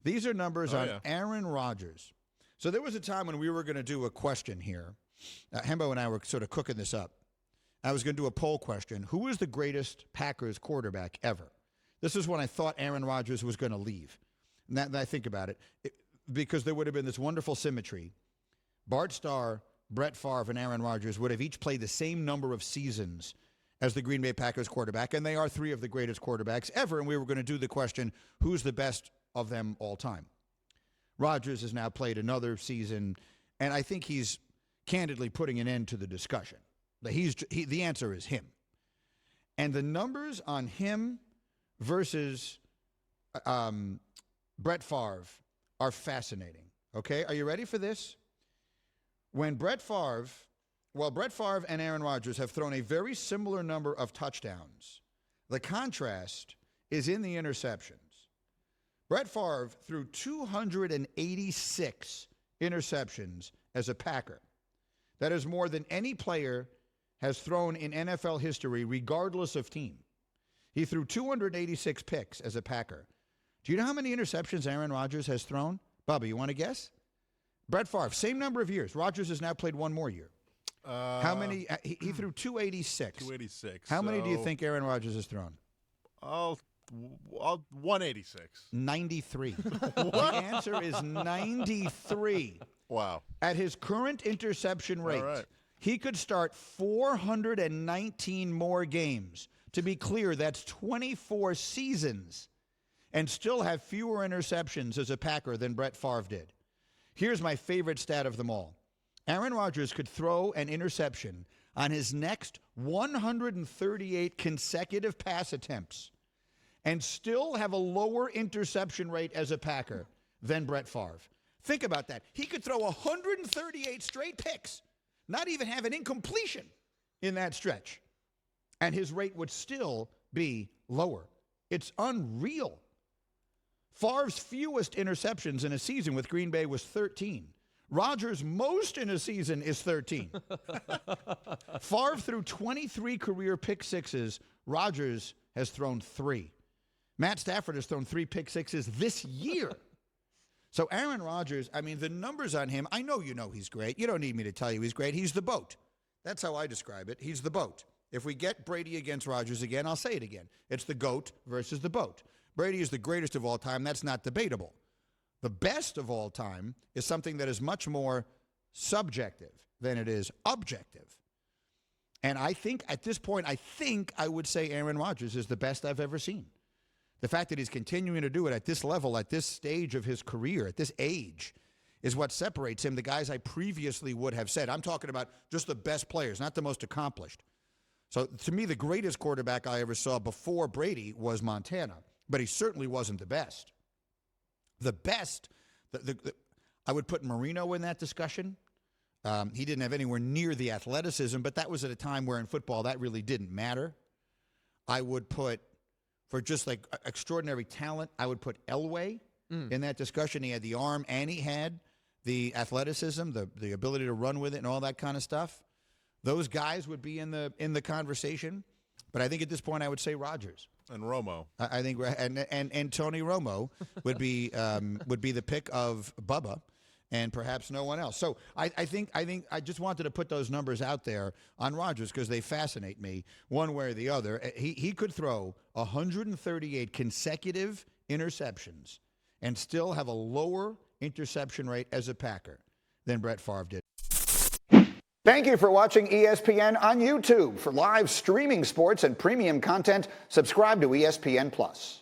These are numbers on Aaron Rodgers. So there was a time when we were going to do a question here. Hembo and I were sort of cooking this up. I was going to do a poll question. Who is the greatest Packers quarterback ever? This is when I thought Aaron Rodgers was going to leave. And I think about it, because there would have been this wonderful symmetry. Bart Starr, Brett Favre, and Aaron Rodgers would have each played the same number of seasons as the Green Bay Packers quarterback, and they are three of the greatest quarterbacks ever, and we were going to do the question, who's the best of them all time? Rodgers has now played another season, and I think he's candidly putting an end to the discussion. The answer is him. And the numbers on him versus Brett Favre are fascinating. Okay, are you ready for this? When Brett Favre and Aaron Rodgers have thrown a very similar number of touchdowns, the contrast is in the interceptions. Brett Favre threw 286 interceptions as a Packer. That is more than any player has thrown in NFL history, regardless of team. He threw 286 picks as a Packer. Do you know how many interceptions Aaron Rodgers has thrown? Bubba, you want to guess? Brett Favre, same number of years. Rodgers has now played one more year. How many? He threw 286. 286. How many do you think Aaron Rodgers has thrown? 186. 93. The answer is 93. Wow. At his current interception rate, he could start 419 more games. To be clear, that's 24 seasons, and still have fewer interceptions as a Packer than Brett Favre did. Here's my favorite stat of them all. Aaron Rodgers could throw an interception on his next 138 consecutive pass attempts and still have a lower interception rate as a Packer than Brett Favre. Think about that. He could throw 138 straight picks, not even have an incompletion in that stretch, and his rate would still be lower. It's unreal. Favre's fewest interceptions in a season with Green Bay was 13. Rodgers' most in a season is 13. Favre threw 23 career pick sixes. Rodgers has thrown 3. Matt Stafford has thrown 3 pick sixes this year. So Aaron Rodgers, I mean, the numbers on him, I know you know he's great. You don't need me to tell you he's great. He's the boat. That's how I describe it. He's the boat. If we get Brady against Rodgers again, I'll say it again. It's the GOAT versus the boat. Brady is the greatest of all time. That's not debatable. The best of all time is something that is much more subjective than it is objective. And I think at this point, I would say Aaron Rodgers is the best I've ever seen. The fact that he's continuing to do it at this level, at this stage of his career, at this age, is what separates him. The guys I previously would have said. I'm talking about just the best players, not the most accomplished. So to me, the greatest quarterback I ever saw before Brady was Montana, but he certainly wasn't the best. The best, I would put Marino in that discussion. He didn't have anywhere near the athleticism, but that was at a time where in football that really didn't matter. I would put, for just like extraordinary talent, I would put Elway in that discussion. He had the arm and he had the athleticism, the ability to run with it and all that kind of stuff. Those guys would be in the conversation. But I think at this point I would say Rodgers. And Romo. I think and Tony Romo would be the pick of Bubba, and perhaps no one else. So I think I just wanted to put those numbers out there on Rodgers because they fascinate me one way or the other. He could throw 138 consecutive interceptions and still have a lower interception rate as a Packer than Brett Favre did. Thank you for watching ESPN on YouTube. For live streaming sports and premium content, subscribe to ESPN+.